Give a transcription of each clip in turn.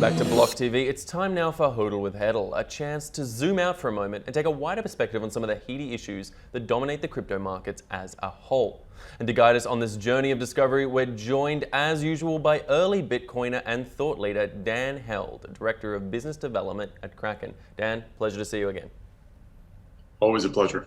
back to Block TV. It's time now for Hodl with Hedl, a chance to zoom out for a moment and take a wider perspective on some of the heady issues that dominate the crypto markets as a whole. And to guide us on this journey of discovery, we're joined as usual by early Bitcoiner and thought leader Dan Held, Director of Business Development at Kraken. Dan, pleasure to see you again. Always a pleasure.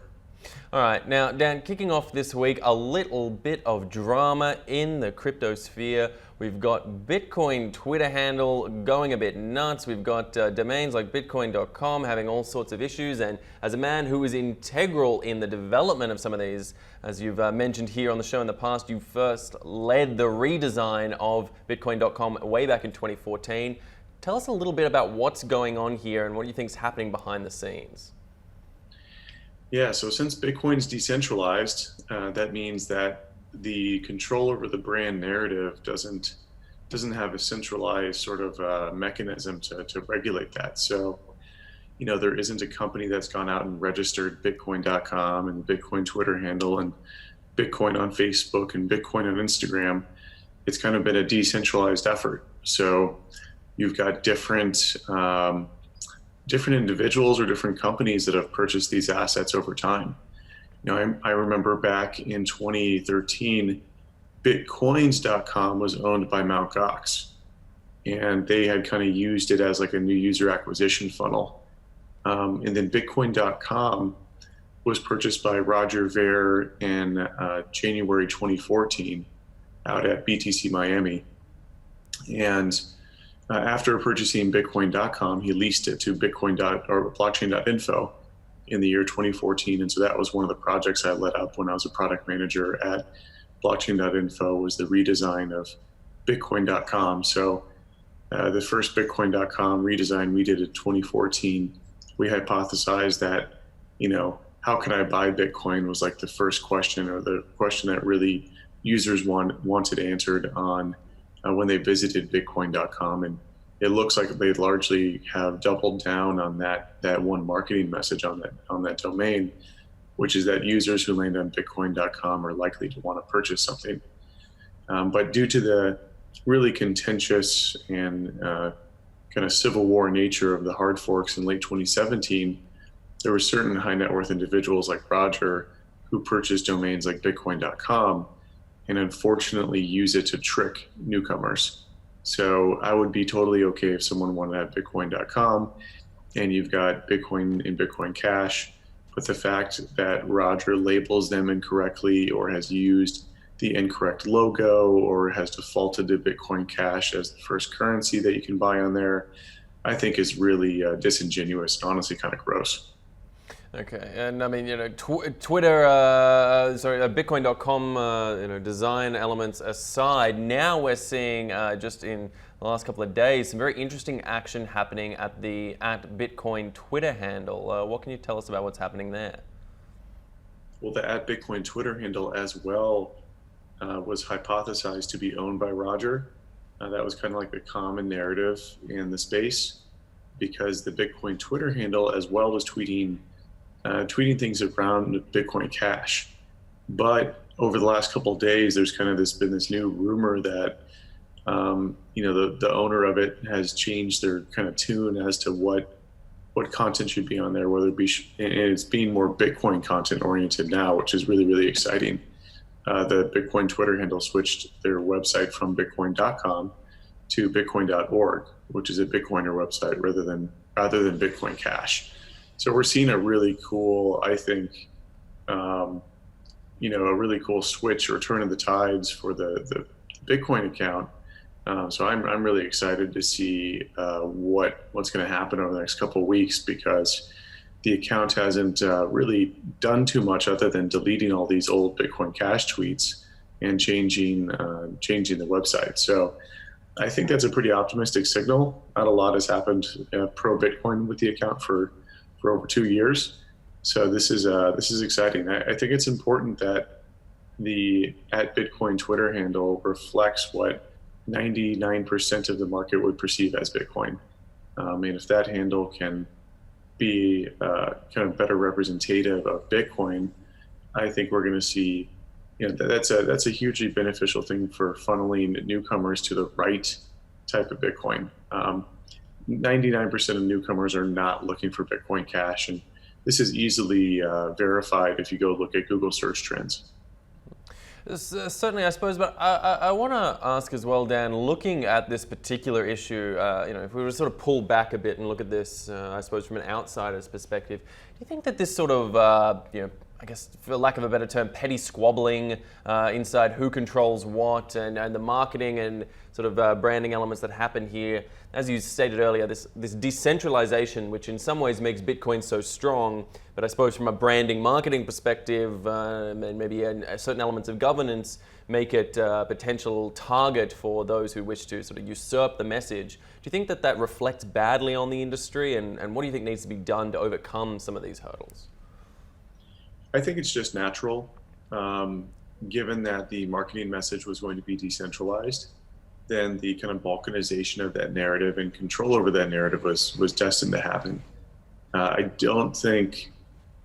All right, now Dan, kicking off this week, a little bit of drama in the crypto sphere. We've got Bitcoin Twitter handle going a bit nuts. We've got domains like bitcoin.com having all sorts of issues. And as a man who was integral in the development of some of these, as you've mentioned here on the show in the past, you first led the redesign of bitcoin.com way back in 2014. Tell us a little bit about what's going on here and what you think is happening behind the scenes. Yeah, so since Bitcoin's decentralized, that means that the control over the brand narrative doesn't have a centralized sort of mechanism to regulate that. So, there isn't a company that's gone out and registered Bitcoin.com and Bitcoin Twitter handle and Bitcoin on Facebook and Bitcoin on Instagram. It's kind of been a decentralized effort. So you've got different individuals or different companies that have purchased these assets over time. I remember back in 2013, Bitcoins.com was owned by Mt. Gox, and they had kind of used it as like a new user acquisition funnel. And then Bitcoin.com was purchased by Roger Ver in January 2014 out at BTC Miami. And after purchasing Bitcoin.com, he leased it to blockchain.info in the year 2014. And so that was one of the projects I led up when I was a product manager at blockchain.info, was the redesign of Bitcoin.com. So the first Bitcoin.com redesign we did in 2014, we hypothesized that, how can I buy Bitcoin was like the first question, or the question that really users wanted answered on when they visited Bitcoin.com. And it looks like they largely have doubled down on that one marketing message on that domain, which is that users who land on Bitcoin.com are likely to want to purchase something. But due to the really contentious and kind of civil war nature of the hard forks in late 2017, there were certain high net worth individuals like Roger who purchased domains like Bitcoin.com and unfortunately use it to trick newcomers. So I would be totally okay if someone wanted at Bitcoin.com and you've got Bitcoin in Bitcoin Cash, but the fact that Roger labels them incorrectly or has used the incorrect logo or has defaulted to Bitcoin Cash as the first currency that you can buy on there, I think is really disingenuous and honestly kind of gross. Okay, and I mean, Twitter, Bitcoin.com, design elements aside, now we're seeing just in the last couple of days some very interesting action happening at the @Bitcoin Twitter handle. What can you tell us about what's happening there? Well, the @Bitcoin Twitter handle as well was hypothesized to be owned by Roger. That was kind of like the common narrative in the space, because the Bitcoin Twitter handle as well was tweeting things around Bitcoin Cash. But over the last couple of days, there's kind of been this new rumor that the owner of it has changed their kind of tune as to what content should be on there, whether it be, and it's being more Bitcoin content oriented now, which is really, really exciting. The Bitcoin Twitter handle switched their website from Bitcoin.com to Bitcoin.org, which is a Bitcoiner website rather than Bitcoin Cash. So we're seeing a really cool, I think, a really cool switch or turn of the tides for the Bitcoin account. So I'm really excited to see what's going to happen over the next couple of weeks, because the account hasn't really done too much other than deleting all these old Bitcoin Cash tweets and changing the website. So I think that's a pretty optimistic signal. Not a lot has happened pro Bitcoin with the account for over 2 years. So this is exciting. I think it's important that the @Bitcoin Twitter handle reflects what 99% of the market would perceive as Bitcoin. And if that handle can be kind of better representative of Bitcoin, I think we're going to see, that's a hugely beneficial thing for funneling newcomers to the right type of Bitcoin. 99% of newcomers are not looking for Bitcoin Cash, and this is easily verified if you go look at Google search trends. Certainly, I suppose, but I want to ask as well, Dan, looking at this particular issue, if we were to sort of pull back a bit and look at this, I suppose, from an outsider's perspective, do you think that this sort of, I guess, for lack of a better term, petty squabbling inside who controls what and the marketing and sort of branding elements that happen here, as you stated earlier, this decentralization, which in some ways makes Bitcoin so strong, but I suppose from a branding marketing perspective and maybe certain elements of governance make it a potential target for those who wish to sort of usurp the message. Do you think that that reflects badly on the industry, and what do you think needs to be done to overcome some of these hurdles? I think it's just natural, given that the marketing message was going to be decentralized, then the kind of balkanization of that narrative and control over that narrative was destined to happen. I don't think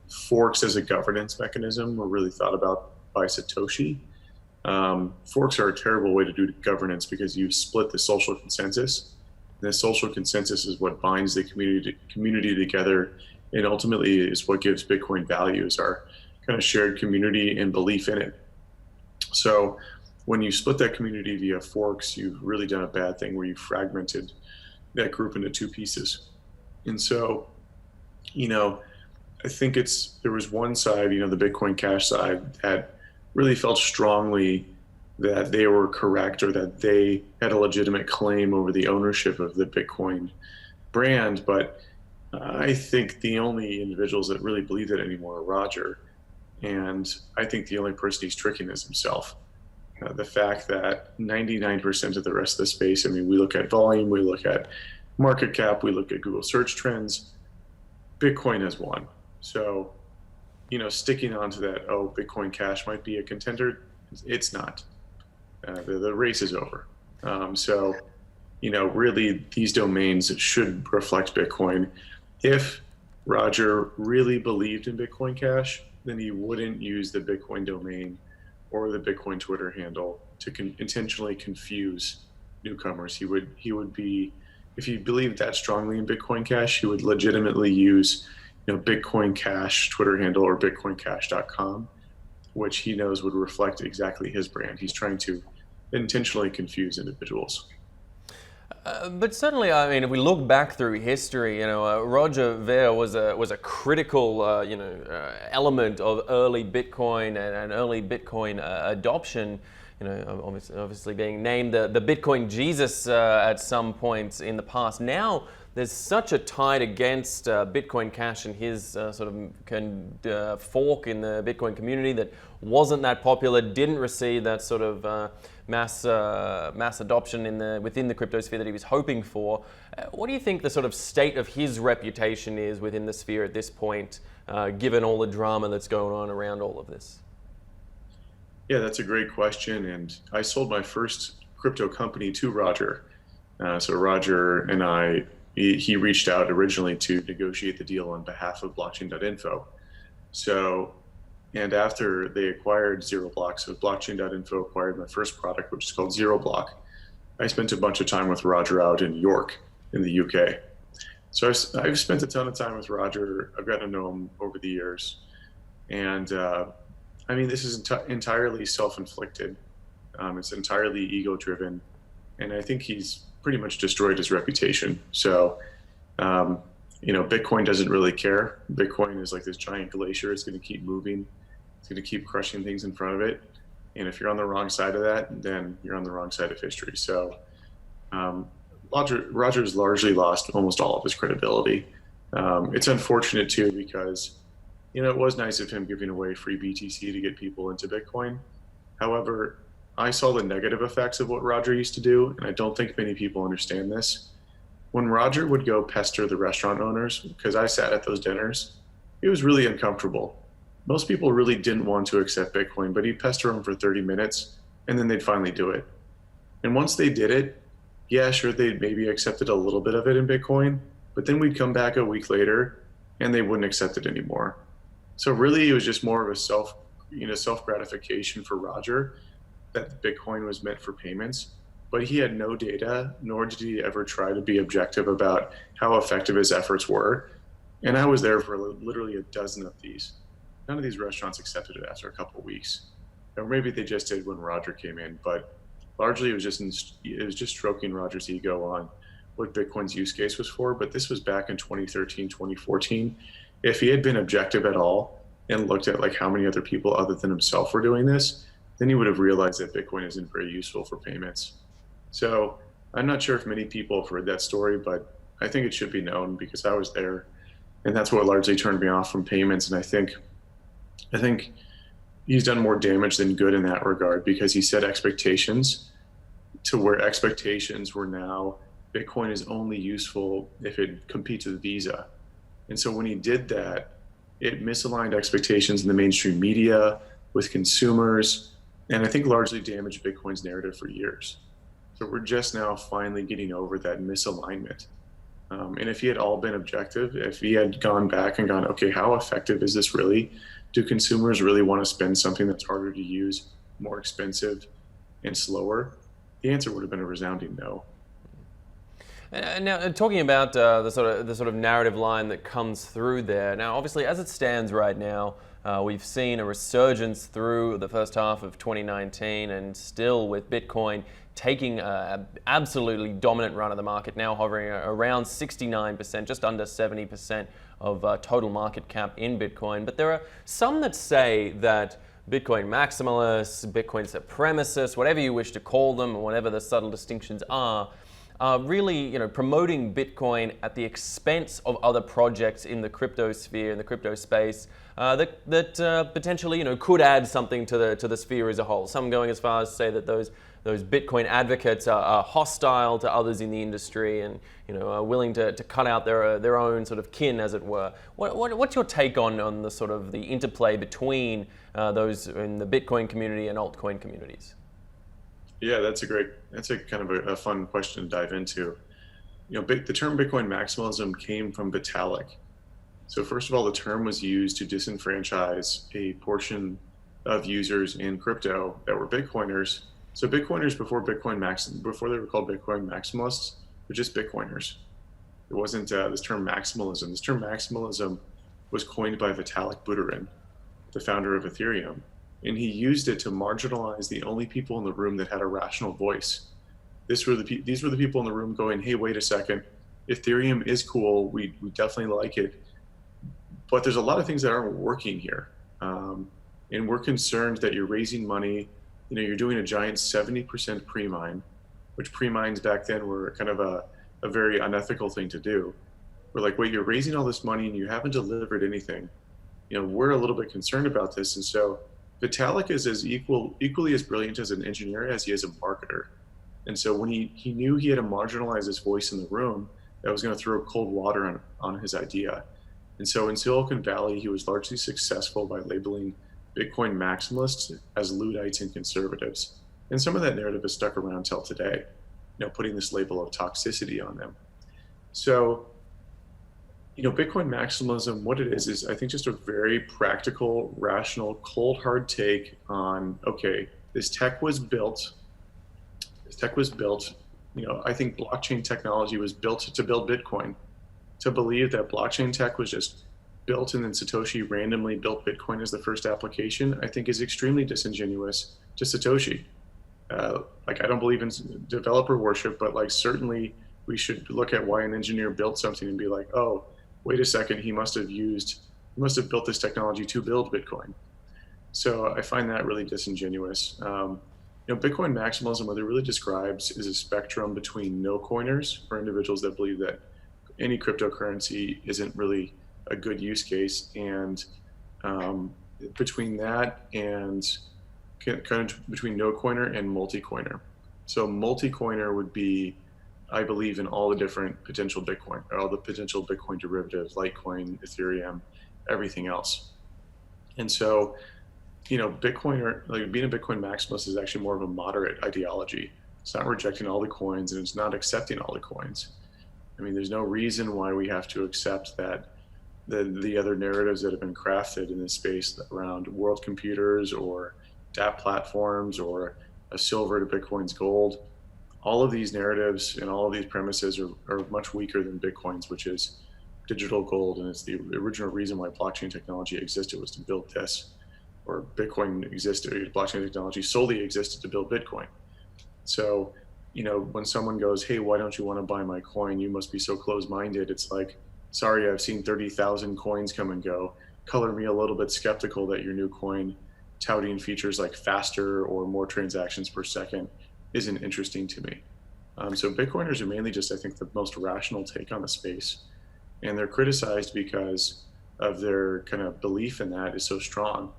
forks as a governance mechanism were really thought about by Satoshi. Forks are a terrible way to do governance because you split the social consensus. And the social consensus is what binds the community together, and ultimately is what gives Bitcoin value, is our kind of shared community and belief in it. So when you split that community via forks, you've really done a bad thing where you fragmented that group into two pieces. And so, I think there was one side, the Bitcoin Cash side, that really felt strongly that they were correct, or that they had a legitimate claim over the ownership of the Bitcoin brand. But I think the only individuals that really believe that anymore are Roger. And I think the only person he's tricking is himself. The fact that 99% of the rest of the space, we look at volume, we look at market cap, we look at Google search trends, Bitcoin has won. So, sticking on to that, Bitcoin Cash might be a contender, it's not. The race is over. So, really these domains should reflect Bitcoin. If Roger really believed in Bitcoin Cash, then he wouldn't use the Bitcoin domain or the Bitcoin Twitter handle to intentionally confuse newcomers. He would be, if he believed that strongly in Bitcoin Cash, he would legitimately use, Bitcoin Cash Twitter handle or bitcoincash.com, which he knows would reflect exactly his brand. He's trying to intentionally confuse individuals. But certainly, if we look back through history, Roger Ver was a critical, element of early Bitcoin and early Bitcoin adoption. Obviously being named the Bitcoin Jesus at some points in the past. Now there's such a tide against Bitcoin Cash and his sort of fork in the Bitcoin community that wasn't that popular, didn't receive that sort of mass adoption within the crypto sphere that he was hoping for. What do you think the sort of state of his reputation is within the sphere at this point, given all the drama that's going on around all of this? Yeah, that's a great question. And I sold my first crypto company to Roger. So Roger and he reached out originally to negotiate the deal on behalf of blockchain.info. And after they acquired ZeroBlock, so blockchain.info acquired my first product, which is called ZeroBlock, I spent a bunch of time with Roger out in York in the UK. So I've spent a ton of time with Roger. I've gotten to know him over the years. And this is entirely self-inflicted. It's entirely ego-driven. And I think he's pretty much destroyed his reputation. So, Bitcoin doesn't really care. Bitcoin is like this giant glacier. It's going to keep moving. It's going to keep crushing things in front of it. And if you're on the wrong side of that, then you're on the wrong side of history. So Roger's largely lost almost all of his credibility. It's unfortunate too, because, it was nice of him giving away free BTC to get people into Bitcoin. However, I saw the negative effects of what Roger used to do, and I don't think many people understand this. When Roger would go pester the restaurant owners, because I sat at those dinners, it was really uncomfortable. Most people really didn't want to accept Bitcoin, but he'd pester them for 30 minutes, and then they'd finally do it. And once they did it, yeah, sure, they'd maybe accepted a little bit of it in Bitcoin, but then we'd come back a week later, and they wouldn't accept it anymore. So really, it was just more of a self gratification for Roger that Bitcoin was meant for payments. but he had no data, nor did he ever try to be objective about how effective his efforts were. And I was there for literally a dozen of these. None of these restaurants accepted it after a couple of weeks, or maybe they just did when Roger came in. But largely, it was just stroking Roger's ego on what Bitcoin's use case was for. But this was back in 2013, 2014. If he had been objective at all and looked at like how many other people other than himself were doing this, then he would have realized that Bitcoin isn't very useful for payments. So I'm not sure if many people have heard that story, but I think it should be known because I was there, and that's what largely turned me off from payments. And I think he's done more damage than good in that regard, because he set expectations to where expectations were now Bitcoin is only useful if it competes with Visa. And so when he did that, it misaligned expectations in the mainstream media with consumers, and I think largely damaged Bitcoin's narrative for years. So we're just now finally getting over that misalignment. And if he had all been objective, if he had gone back and gone, okay, how effective is this really? Do consumers really want to spend something that's harder to use, more expensive, and slower? The answer would have been a resounding no. Now, talking about the sort of narrative line that comes through there. Now, obviously, as it stands right now, we've seen a resurgence through the first half of 2019, and still with Bitcoin taking an absolutely dominant run of the market, now hovering around 69%, just under 70% of total market cap in Bitcoin. But there are some that say that Bitcoin maximalists, Bitcoin supremacists, whatever you wish to call them, or whatever the subtle distinctions are really, promoting Bitcoin at the expense of other projects in the crypto sphere, in the crypto space, that potentially, could add something to the sphere as a whole. Some going as far as to say that those Bitcoin advocates are hostile to others in the industry, and are willing to cut out their own sort of kin, as it were. What's your take on the sort of the interplay between those in the Bitcoin community and altcoin communities? Yeah, that's a kind of a fun question to dive into. The term Bitcoin maximalism came from Vitalik. So first of all, the term was used to disenfranchise a portion of users in crypto that were Bitcoiners. So Bitcoiners before they were called Bitcoin maximalists, were just Bitcoiners. It wasn't this term maximalism. This term maximalism was coined by Vitalik Buterin, the founder of Ethereum. And he used it to marginalize the only people in the room that had a rational voice. These were the people in the room going, hey, wait a second, Ethereum is cool, we definitely like it, but there's a lot of things that aren't working here. And we're concerned that you're raising money, you're doing a giant 70% pre-mine, which pre-mines back then were kind of a very unethical thing to do. We're like, wait, you're raising all this money and you haven't delivered anything. We're a little bit concerned about this. And so Vitalik is equally as brilliant as an engineer as he is a marketer. And so when he knew he had to marginalize his voice in the room, that was going to throw cold water on his idea. And so in Silicon Valley, he was largely successful by labeling Bitcoin maximalists as Luddites and conservatives. And some of that narrative is stuck around till today, putting this label of toxicity on them. So Bitcoin maximalism, what it is I think just a very practical, rational, cold, hard take on, okay, this tech was built. I think blockchain technology was built to build Bitcoin. To believe that blockchain tech was just built and then Satoshi randomly built Bitcoin as the first application, I think is extremely disingenuous to Satoshi. I don't believe in developer worship, but certainly we should look at why an engineer built something and be like, oh, wait a second, he must have built this technology to build Bitcoin. So I find that really disingenuous. Bitcoin maximalism, what it really describes is a spectrum between no-coiners, or individuals that believe that any cryptocurrency isn't really a good use case, and between that and kind of between no-coiner and multi-coiner. So multi-coiner would be, I believe in all the different potential Bitcoin, or all the potential Bitcoin derivatives, Litecoin, Ethereum, everything else. And so, Bitcoin, being a Bitcoin maximalist is actually more of a moderate ideology. It's not rejecting all the coins, and it's not accepting all the coins. There's no reason why we have to accept that the other narratives that have been crafted in this space around world computers or dApp platforms or a silver to Bitcoin's gold. all of these narratives and all of these premises are much weaker than Bitcoin's, which is digital gold, and it's the original reason why blockchain technology existed was to build this, or Bitcoin existed, blockchain technology solely existed to build Bitcoin. So, when someone goes, hey, why don't you want to buy my coin? You must be so close-minded. It's like, sorry, I've seen 30,000 coins come and go. Color me a little bit skeptical that your new coin touting features like faster or more transactions per second isn't interesting to me. So Bitcoiners are mainly just, I think, the most rational take on the space. And they're criticized because of their kind of belief in that is so strong.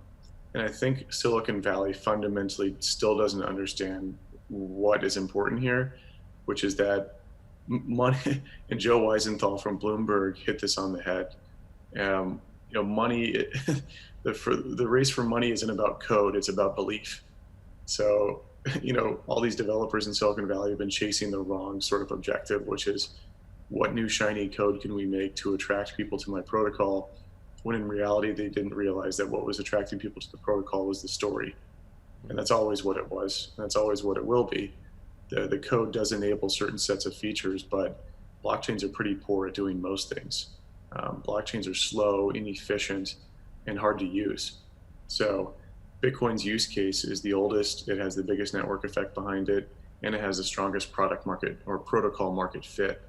And I think Silicon Valley fundamentally still doesn't understand what is important here, which is that money, and Joe Weisenthal from Bloomberg hit this on the head. Money, the race for money isn't about code, it's about belief. So, all these developers in Silicon Valley have been chasing the wrong sort of objective, which is what new shiny code can we make to attract people to my protocol, when in reality they didn't realize that what was attracting people to the protocol was the story. And that's always what it was. And that's always what it will be. The code does enable certain sets of features, but blockchains are pretty poor at doing most things. Blockchains are slow, inefficient, and hard to use. So Bitcoin's use case is the oldest, it has the biggest network effect behind it, and it has the strongest product market or protocol market fit.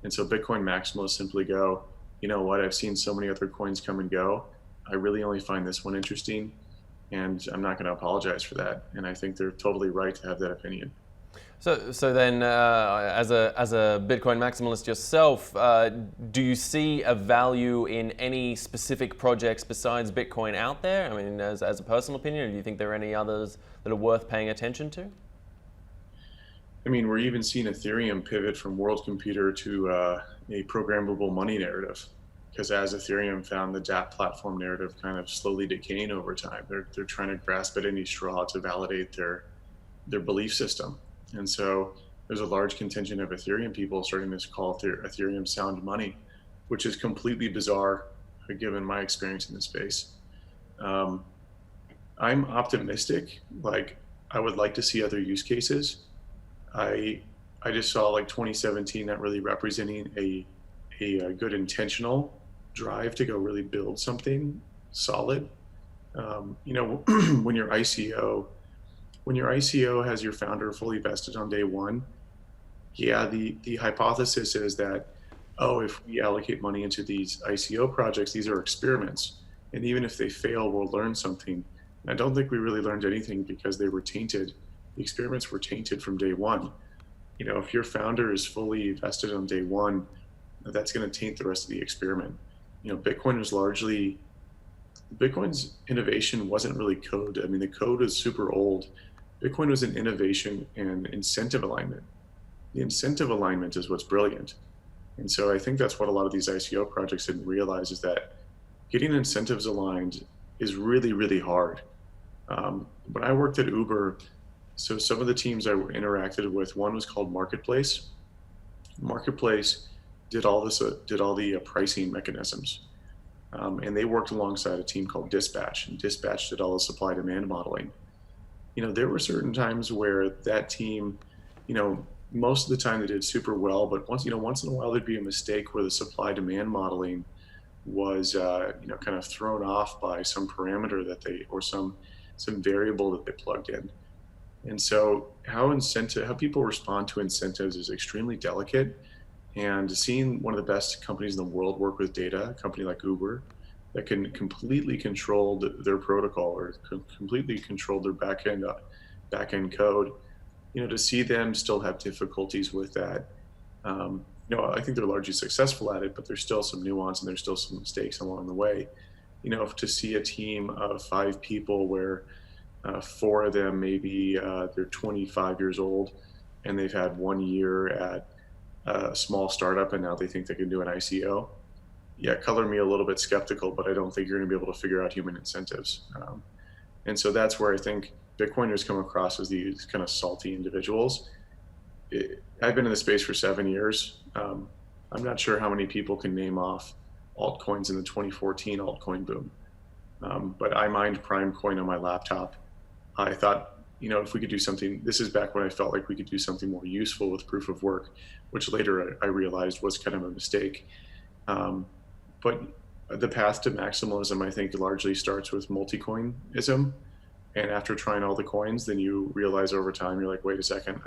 And so Bitcoin maximalists simply go, you know what, I've seen so many other coins come and go. I really only find this one interesting, and I'm not going to apologize for that. And I think they're totally right to have that opinion. So then, as a Bitcoin maximalist yourself, do you see a value in any specific projects besides Bitcoin out there? I mean, as a personal opinion, do you think there are any others that are worth paying attention to? I mean, we're even seeing Ethereum pivot from world computer to a programmable money narrative, because as Ethereum found the dApp platform narrative kind of slowly decaying over time, they're trying to grasp at any straw to validate their belief system. And so there's a large contingent of Ethereum people starting to call Ethereum sound money, which is completely bizarre given my experience in the space. I'm optimistic. Like, I would like to see other use cases. I just saw like 2017 not really representing a good intentional drive to go really build something solid. When your ICO has your founder fully vested on day one, yeah, the hypothesis is that, oh, if we allocate money into these ICO projects, these are experiments, and even if they fail, we'll learn something. And I don't think we really learned anything because they were tainted. The experiments were tainted from day one. If your founder is fully vested on day one, that's going to taint the rest of the experiment. Bitcoin's innovation wasn't really code. I mean, the code is super old. Bitcoin was an innovation and incentive alignment. The incentive alignment is what's brilliant. And so I think that's what a lot of these ICO projects didn't realize, is that getting incentives aligned is really, really hard. When I worked at Uber, so some of the teams I interacted with, one was called Marketplace. Marketplace did all the pricing mechanisms. And they worked alongside a team called Dispatch, and Dispatch did all the supply demand modeling. There were certain times where that team, most of the time they did super well, but once in a while there'd be a mistake where the supply demand modeling was, kind of thrown off by some parameter or some variable that they plugged in. And so how people respond to incentives is extremely delicate. And seeing one of the best companies in the world work with data, a company like Uber, that can completely control their protocol or completely control their back-end code, to see them still have difficulties with that. I think they're largely successful at it, but there's still some nuance and there's still some mistakes along the way. To see a team of 5 people where 4 of them maybe they're 25 years old and they've had 1 year at a small startup and now they think they can do an ICO. Yeah, color me a little bit skeptical, but I don't think you're going to be able to figure out human incentives. And so that's where I think Bitcoiners come across as these kind of salty individuals. I've been in the space for 7 years. I'm not sure how many people can name off altcoins in the 2014 altcoin boom. But I mined Prime Coin on my laptop. I thought if we could do something, this is back when I felt like we could do something more useful with proof of work, which later I realized was kind of a mistake. But the path to maximalism, I think, largely starts with multi-coinism. And after trying all the coins, then you realize over time, you're like, wait a second,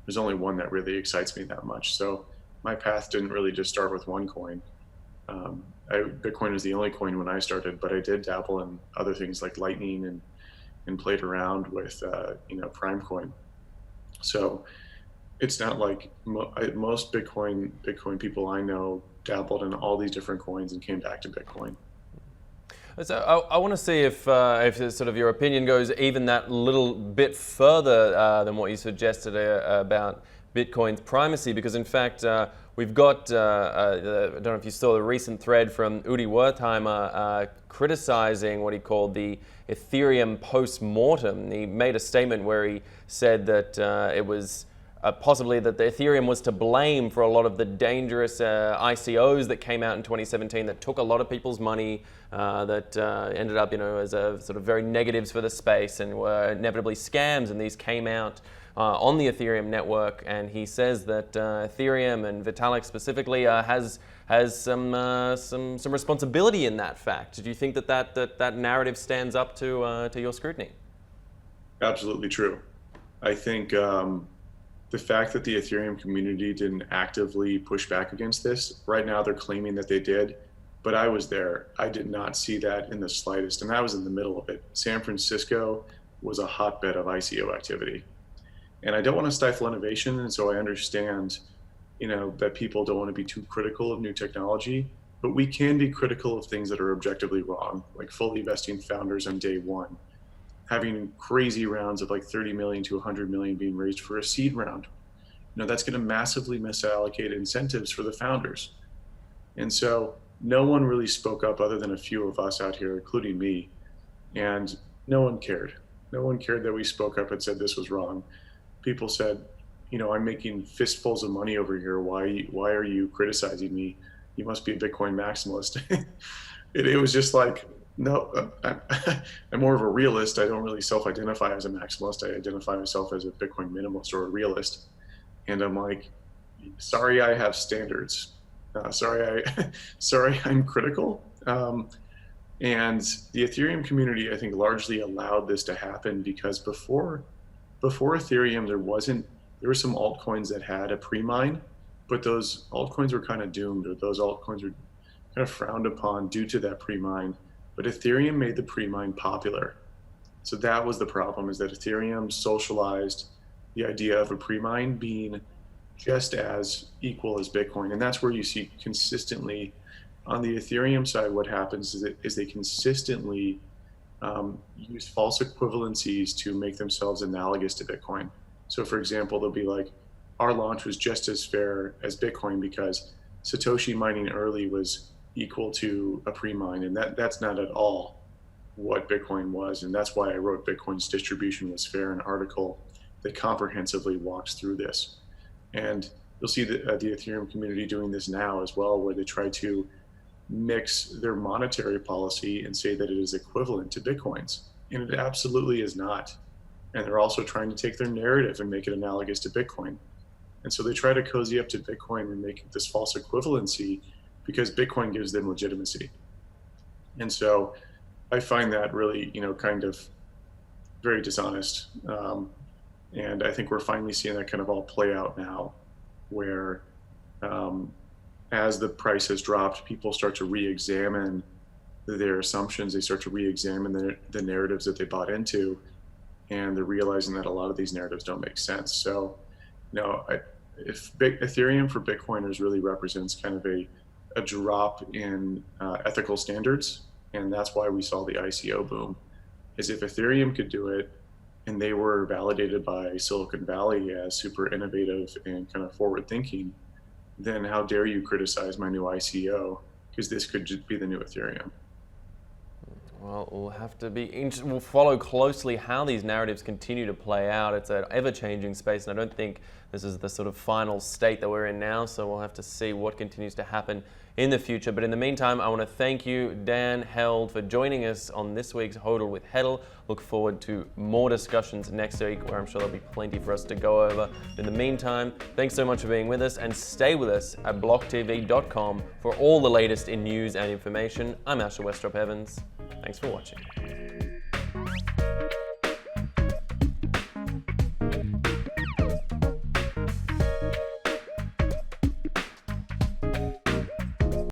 there's only one that really excites me that much. So my path didn't really just start with one coin. Bitcoin was the only coin when I started, but I did dabble in other things like Lightning and played around with, Prime Coin. So it's not like most Bitcoin people I know dabbled in all these different coins and came back to Bitcoin. So I want to see if sort of your opinion goes even that little bit further than what you suggested about Bitcoin's primacy, because in fact we've got, I don't know if you saw the recent thread from Udi Wertheimer criticizing what he called the Ethereum post-mortem. He made a statement where he said that it was possibly that the Ethereum was to blame for a lot of the dangerous ICOs that came out in 2017 that took a lot of people's money, that ended up, as a sort of very negatives for the space and were inevitably scams, and these came out on the Ethereum network. And he says that Ethereum, and Vitalik specifically, has some responsibility in that fact. Do you think that narrative stands up to your scrutiny? Absolutely true. I think the fact that the Ethereum community didn't actively push back against this, right now they're claiming that they did, but I was there. I did not see that in the slightest, and I was in the middle of it. San Francisco was a hotbed of ICO activity. And I don't want to stifle innovation, and so I understand, that people don't want to be too critical of new technology, but we can be critical of things that are objectively wrong, like fully vesting founders on day one, having crazy rounds of like 30 million to 100 million being raised for a seed round. That's going to massively misallocate incentives for the founders. And so no one really spoke up other than a few of us out here, including me. And no one cared. No one cared that we spoke up and said this was wrong. People said, I'm making fistfuls of money over here. Why are you criticizing me? You must be a Bitcoin maximalist. It was just like, no, I'm more of a realist. I don't really self-identify as a maximalist. I identify myself as a Bitcoin minimalist or a realist. And I'm like, sorry, I have standards. Sorry, I'm critical. And the Ethereum community, I think, largely allowed this to happen because before Ethereum, there were some altcoins that had a pre-mine, but those altcoins were kind of doomed, or those altcoins were kind of frowned upon due to that pre-mine. But Ethereum made the pre-mine popular. So that was the problem, is that Ethereum socialized the idea of a pre-mine being just as equal as Bitcoin. And that's where you see consistently on the Ethereum side, what happens is they consistently use false equivalencies to make themselves analogous to Bitcoin. So for example, they'll be like, our launch was just as fair as Bitcoin because Satoshi mining early was equal to a pre-mine, and that's not at all what Bitcoin was. And that's why I wrote Bitcoin's distribution was fair, an article that comprehensively walks through this. And you'll see the Ethereum community doing this now as well, where they try to mix their monetary policy and say that it is equivalent to Bitcoin's, and it absolutely is not. And they're also trying to take their narrative and make it analogous to Bitcoin. And so they try to cozy up to Bitcoin and make this false equivalency because Bitcoin gives them legitimacy. And so I find that really, kind of very dishonest. And I think we're finally seeing that kind of all play out now, where as the price has dropped, people start to re-examine their assumptions. They start to re-examine the narratives that they bought into, and they're realizing that a lot of these narratives don't make sense. So, if Ethereum for Bitcoiners really represents kind of a drop in ethical standards, and that's why we saw the ICO boom, is if Ethereum could do it, and they were validated by Silicon Valley as super innovative and kind of forward thinking, then how dare you criticize my new ICO? Because this could just be the new Ethereum. Well, we'll have to we'll follow closely how these narratives continue to play out. It's an ever-changing space, and I don't think this is the sort of final state that we're in now, so we'll have to see what continues to happen in the future. But in the meantime, I want to thank you, Dan, Held, for joining us on this week's Hodl with Hedl. Look forward to more discussions next week, where I'm sure there'll be plenty for us to go over. In the meantime, thanks so much for being with us, and stay with us at blocktv.com for all the latest in news and information. I'm Asher Westrop Evans. Thanks for watching.